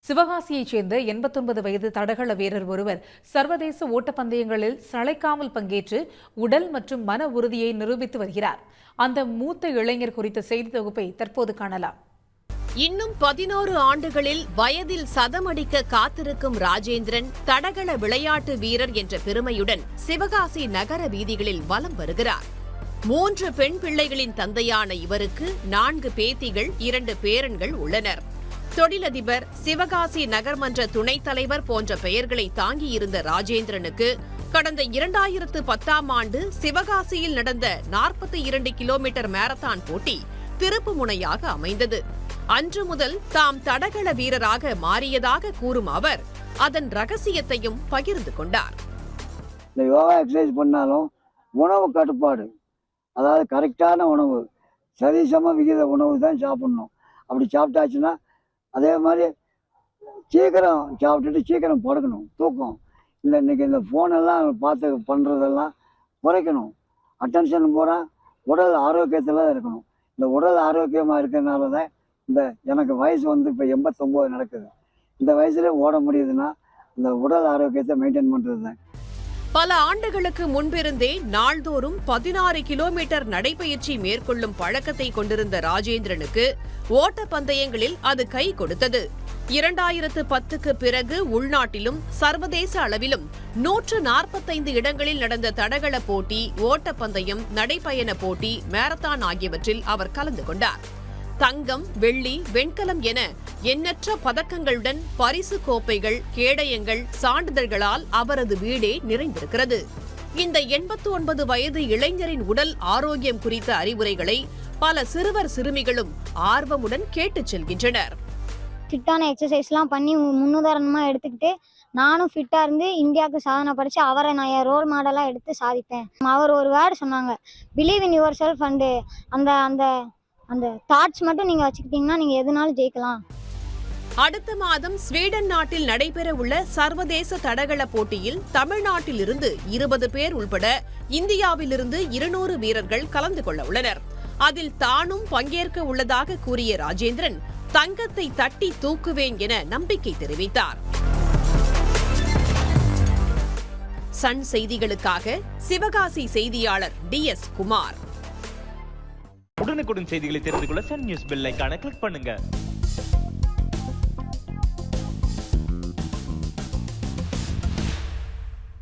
சிவகாசியைச் சேர்ந்த 89 வயது தடகள வீரர் ஒருவர் சர்வதேச ஓட்டப்பந்தயங்களில் சளைக்காமல் பங்கேற்று உடல் மற்றும் மன உறுதியை நிரூபித்து வருகிறார். அந்த மூத்த இளைஞர் குறித்த செய்தி தொகுப்பை தற்போது காணலாம். இன்னும் 11 ஆண்டுகளில் வயதில் சதமடிக்க காத்திருக்கும் ராஜேந்திரன் தடகள விளையாட்டு வீரர் என்ற பெருமையுடன் சிவகாசி நகர வீதிகளில் வலம் வருகிறார். 3 பெண் பிள்ளைகளின் தந்தையான இவருக்கு 4 பேத்திகள், 2 பேரன்கள் உள்ளனர். தொழிலதிபர், சிவகாசி நகர்மன்ற துணைத் தலைவர் போன்ற பெயர்களை தாங்கியிருந்த ராஜேந்திரனுக்கு கடந்த 2010ஆம் ஆண்டு சிவகாசியில் நடந்த 42 கிலோமீட்டர் மாரத்தான் போட்டி திருப்பு முனையாக அமைந்தது. அன்று முதல் தாம் தடகள வீரராக மாறியதாக கூறும் அவர் அதன் ரகசியத்தையும் பகிர்ந்து கொண்டார். இந்த யோகா எக்ஸசைஸ் பண்ணாலும் உணவு கட்டுப்பாடு, அதாவது கரெக்டான உணவு, சரிசம விகித உணவு தான் சாப்பிடணும். அப்படி சாப்பிட்டாச்சுன்னா அதே மாதிரி சீக்கிரம் சாப்பிட்டுட்டு சீக்கிரம் படுக்கணும். தூக்கம் இல்லை. இன்றைக்கி இந்த ஃபோனெல்லாம் பார்த்து பண்ணுறதெல்லாம் குறைக்கணும். அட்டென்ஷன் பூரா உடல் ஆரோக்கியத்தில் தான் இருக்கணும். இந்த உடல் ஆரோக்கியமாக இருக்கிறதுனால தான் எனக்கு வயசு இப்போ 89 நடக்குது. இந்த வயசுல ஓட முடியுதுன்னா இந்த உடல் ஆரோக்கியத்தை மெயின்டைன் பண்ணுறது தான். பல ஆண்டுகளுக்கு முன்பிருந்தே நாள்தோறும் 16 கிலோமீட்டர் நடைபயிற்சி மேற்கொள்ளும் பழக்கத்தை கொண்டிருந்த ராஜேந்திரனுக்கு ஓட்டப்பந்தயங்களில் அது கை கொடுத்தது. 2010க்கு பிறகு உள்நாட்டிலும் சர்வதேச அளவிலும் 145 இடங்களில் நடந்த தடகள போட்டி, ஓட்டப்பந்தயம், நடைப்பயண போட்டி, மாரத்தான் ஆகியவற்றில் அவர் கலந்து கொண்டார். தங்கம், வெள்ளி, வெண்கலம் என எண்ணற்ற பதக்கங்களுடன் பரிசு கோப்பைகள், கேடயங்கள், சான்றிதழ்களால் அவரது வீடே நிறைந்திருக்கிறது. இந்த 89 வயது இளைஞரின் உடல் ஆரோக்கியம் குறித்த அறிவுரைகளை பல சிறுவர் சிறுமிகளும் ஆர்வமுடன் கேட்டுச் செல்கின்றனர். ஃபிட்டான எக்ஸசைஸ்லாம் பண்ணி முன்னுதாரணமாக எடுத்துக்கிட்டு நானும் ஃபிட்டாக இருந்து இந்தியாவுக்கு சாதனை படித்து அவரை நான் என் ரோல் மாடலாக எடுத்து சாதிப்பேன். அவர் ஒரு வேர்டு சொன்னாங்க, believe in your self. And அந்த தாட்ஸ் மட்டும் நீங்கள் வச்சுக்கிட்டீங்கன்னா நீங்கள் எதுனாலும் ஜெயிக்கலாம். அடுத்த மாதம் ஸ்வீடன் நாட்டில் நடைபெற உள்ள சர்வதேச தடகள போட்டியில் தமிழ்நாட்டிலிருந்து 20 பேர் உள்பட இந்தியாவிலிருந்து 200 வீரர்கள் கலந்து கொள்ள உள்ளனர். அதில் தானும் பங்கேற்க உள்ளதாக கூறிய ராஜேந்திரன் தங்கத்தை தட்டி தூக்குவேன் என நம்பிக்கை தெரிவித்தார். சன் செய்திகளுக்காக சிவகாசி செய்தியாளர் DS குமார். உடனுக்குடன் செய்திகளை தெரிந்து கொள்ள சன் நியூஸ் பெல் ஐகானை கிளிக் பண்ணுங்க.